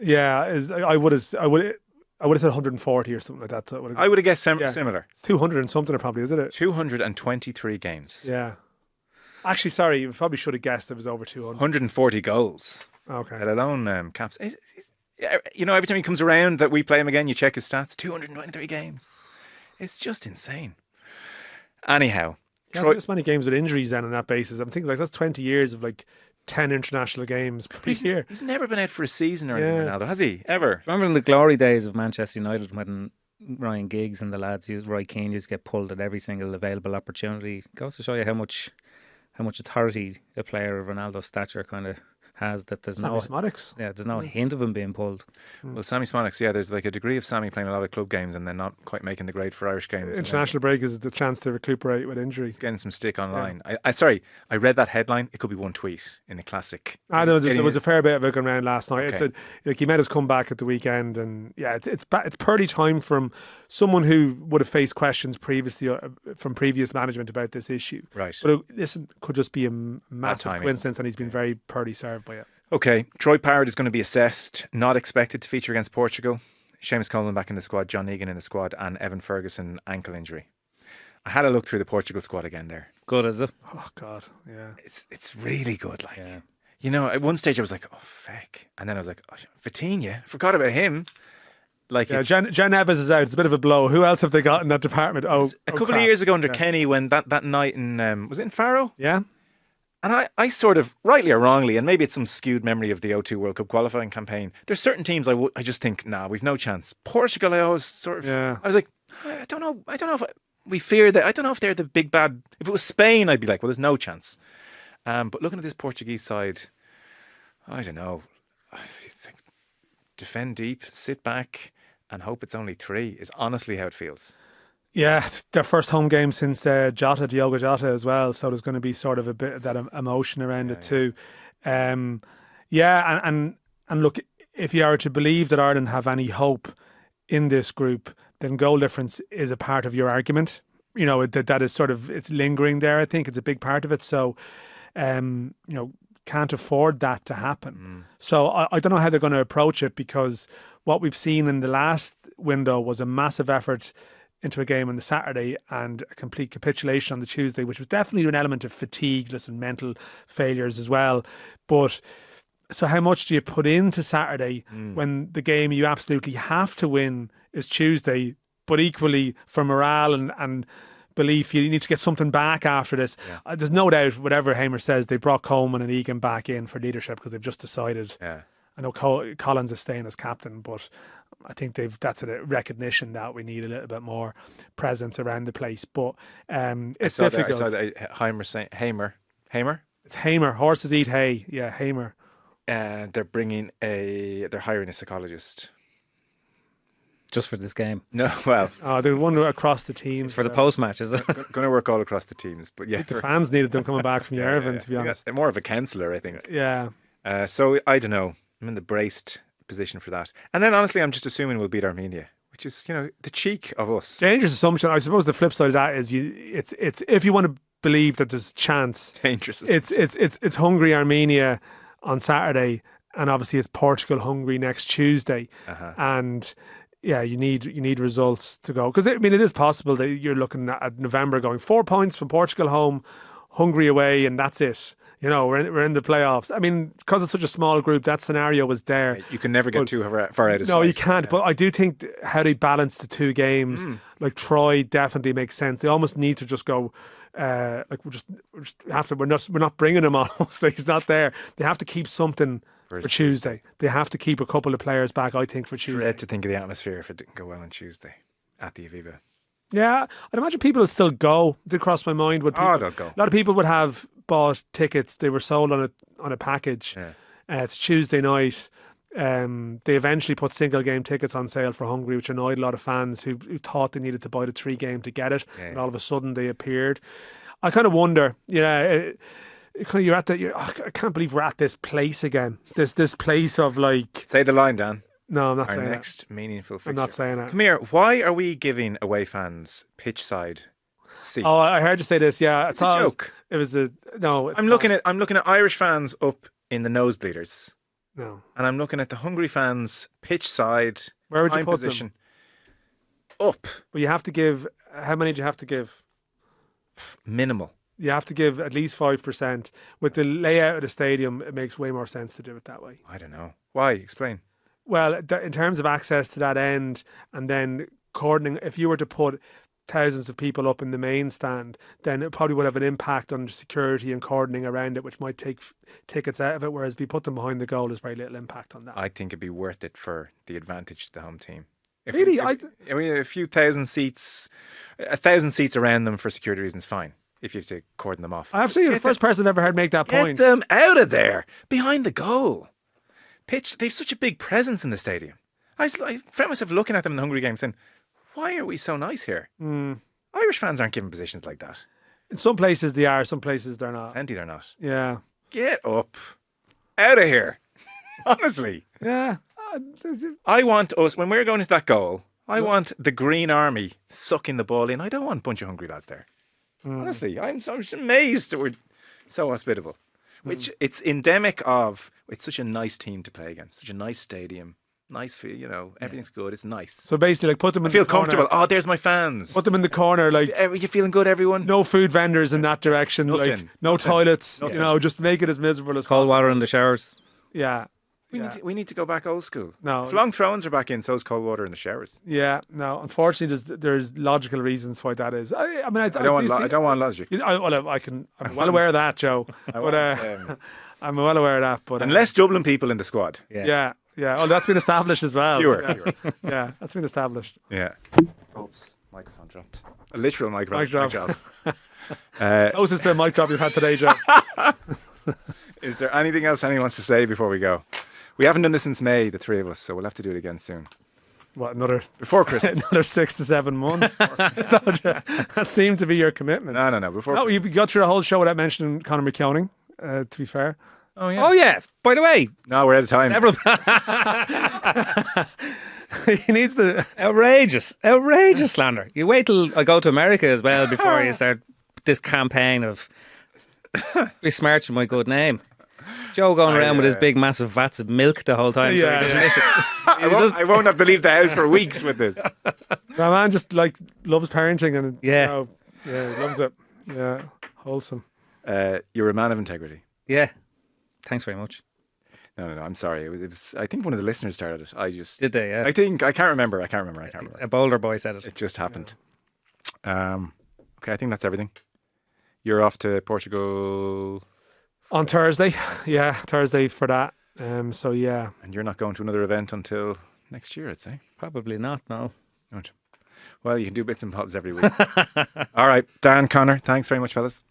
Yeah, I would have said 140 or something like that. So I would have guessed similar. It's 200 and something probably, isn't it? 223 games. Yeah. Actually, sorry, you probably should have guessed it was over 200. 140 goals. Okay. Let alone caps. Every time he comes around that we play him again, you check his stats. 223 games. It's just insane. Anyhow. He hasn't missed many games with injuries then on that basis. I'm thinking like that's 20 years of like 10 international games per year. He's never been out for a season or anything, Ronaldo, has he? Ever? Remember in the glory days of Manchester United when Ryan Giggs and the lads, Roy Keane, used to get pulled at every single available opportunity. It goes to show you how much authority a player of Ronaldo's stature kind of has, that there's there's no hint of him being pulled. Well, Sammy Smollix, there's like a degree of Sammy playing a lot of club games and then not quite making the grade for Irish games. International break is the chance to recuperate with injury. He's getting some stick online. Yeah. I read that headline. It could be one tweet in a classic. I know there was a fair bit of it going around last night. Okay. He made us come back at the weekend, and it's pearly time from someone who would have faced questions previously from previous management about this issue. Right. But this could just be a massive coincidence, and he's been very pearly served by it. Okay, Troy Parrott is going to be assessed, not expected to feature against Portugal. Seamus Coleman back in the squad, John Egan in the squad, and Evan Ferguson ankle injury. I had a look through the Portugal squad again there. Good, is it? Oh God, yeah. It's really good. At one stage I was like, oh feck, and then I was like, oh, Vitinha, forgot about him. Jen Neves is out. It's a bit of a blow. Who else have they got in that department? A couple of years ago under Kenny, when that night in was it in Faro? Yeah. And I sort of, rightly or wrongly, and maybe it's some skewed memory of the O2 World Cup qualifying campaign, there's certain teams I just think, we've no chance. Portugal, I always sort of, I was like, I don't know if we fear that, I don't know if they're the big bad. If it was Spain, I'd be like, well, there's no chance. But looking at this Portuguese side, I don't know. defend deep, sit back, and hope it's only 3 is honestly how it feels. Yeah, it's their first home game since Diogo Jota as well. So there's going to be sort of a bit of that emotion around it too. And look, if you are to believe that Ireland have any hope in this group, then goal difference is a part of your argument. You know, that is sort of, it's lingering there. I think it's a big part of it. So, you know, can't afford that to happen. So I don't know how they're going to approach it, because what we've seen in the last window was a massive effort into a game on the Saturday and a complete capitulation on the Tuesday, which was definitely an element of fatigue, and mental failures as well. But so how much do you put into Saturday when the game you absolutely have to win is Tuesday, but equally for morale and belief, you need to get something back after this. There's no doubt, whatever Hamer says, they brought Coleman and Egan back in for leadership because they've just decided. I know Collins is staying as captain, but I think that's a recognition that we need a little bit more presence around the place. But it's difficult. I saw that Hamer saying Hamer. It's Hamer. Horses eat hay. Yeah, Hamer. They're hiring a psychologist. Just for this game? No, well. They wonder across the teams. It's for the post-match, is it? Going to work all across the teams. But yeah. The fans needed them coming back from Yerevan, to be honest. They're more of a counsellor, I think. Yeah. So, I don't know. I'm in the braced position for that. And then, honestly, I'm just assuming we'll beat Armenia, which is, you know, the cheek of us. Dangerous assumption. I suppose the flip side of that is it's if you want to believe that there's a chance. Dangerous. It's Hungary, Armenia on Saturday, and obviously it's Portugal, Hungary next Tuesday. And yeah, you need results to go, because I mean it is possible that you're looking at November going 4 points from Portugal home, Hungary away, and that's it. You know, we're in the playoffs. I mean, because it's such a small group, that scenario was there. You can never get too far out of sight. No, you can't. But I do think how they balance the two games, like Troy, definitely makes sense. They almost need to just go. Like we just have to. We're not bringing him almost. Like he's not there. They have to keep something for Tuesday. They have to keep a couple of players back, I think, for Tuesday. Dread to think of the atmosphere if it didn't go well on Tuesday at the Aviva. Yeah, I'd imagine people will still go. It did cross my mind. They'll go. A lot of people would have bought tickets. They were sold on a package. Yeah. It's Tuesday night. They eventually put single game tickets on sale for Hungary, which annoyed a lot of fans who thought they needed to buy the 3 game to get it. And all of a sudden they appeared. I kind of wonder, I can't believe we're at this place again. This place of like. Say the line, Dan. No, I'm not saying Our that. next meaningful fixture. I'm not saying that. Come here. Why are we giving away fans pitch side seats? Oh, I heard you say this. Yeah, it's a joke. It was a no. I'm looking at Irish fans up in the nosebleeders. No, and I'm looking at the Hungary fans pitch side. Where would you put position? Them? Up. Well, you have to give. How many do you have to give? Minimal. You have to give at least 5%. With the layout of the stadium, it makes way more sense to do it that way. I don't know. Why? Explain. Well, in terms of access to that end, and then cordoning, if you were to put thousands of people up in the main stand, then it probably would have an impact on security and cordoning around it, which might take tickets out of it. Whereas if you put them behind the goal, there's very little impact on that. I think it'd be worth it for the advantage to the home team. Really? I mean, a few thousand seats, 1,000 seats around them for security reasons, fine. If you have to cordon them off. I've seen the first person I've ever heard make that point. Get them out of there, behind the goal. Pitch, they've such a big presence in the stadium. I found myself looking at them in the Hungary game saying, why are we so nice here? Irish fans aren't given positions like that. In some places they are, some places they're not. Plenty they're not. Yeah. Get up. Out of here. Honestly. Yeah. I want us, when we're going into that goal, I want the Green Army sucking the ball in. I don't want a bunch of hungry lads there. Honestly, I'm amazed that we're so hospitable. Which it's endemic of, it's such a nice team to play against, such a nice stadium, nice feel, everything's good, it's nice. So basically, like, put them in the corner. I feel comfortable. Oh, there's my fans. Put them in the corner, like. You feeling good, everyone? No food vendors in that direction. Nothing. Like, no toilets. Nothing. Just make it as miserable as possible. Cold water in the showers. Yeah. We need to go back old school. No. If long throw-ins are back in, so is cold water in the showers. Yeah, no. Unfortunately, there's logical reasons why that is. I don't want logic. I'm well aware of that, Joe. I'm well aware of that. But and less Dublin people in the squad. Yeah. Oh, that's been established as well. Fewer. Yeah, that's been established. Yeah. Oops, microphone dropped. A literal microphone. Mic drop. Closest to a mic drop you've had today, Joe. Is there anything else anyone wants to say before we go? We haven't done this since May, the three of us, so we'll have to do it again soon. What, another Before Christmas. another 6 to 7 months? That seemed to be your commitment. No. Before. No, you got through a whole show without mentioning Conor McKeon. To be fair, Oh yeah. Oh yeah. By the way, No, we're out of time. several he needs the. outrageous slander. You wait till I go to America as well before you start this campaign of besmirching my good name. Joe going around with his big massive vats of milk the whole time, so he doesn't miss it. I won't have to leave the house for weeks with this. My man just like loves parenting and Yeah. he loves it. Yeah, wholesome. You're a man of integrity. Yeah. Thanks very much. No. I'm sorry. It was. I think one of the listeners started it. Did they? Yeah. I can't remember. A Boulder boy said it. It just happened. Okay, I think that's everything. You're off to Portugal, On Thursday, yeah, Thursday for that. So yeah, and you're not going to another event until next year, I'd say. Probably not. No. Right. Well, you can do bits and bobs every week. All right, Dan, Connor, thanks very much, fellas.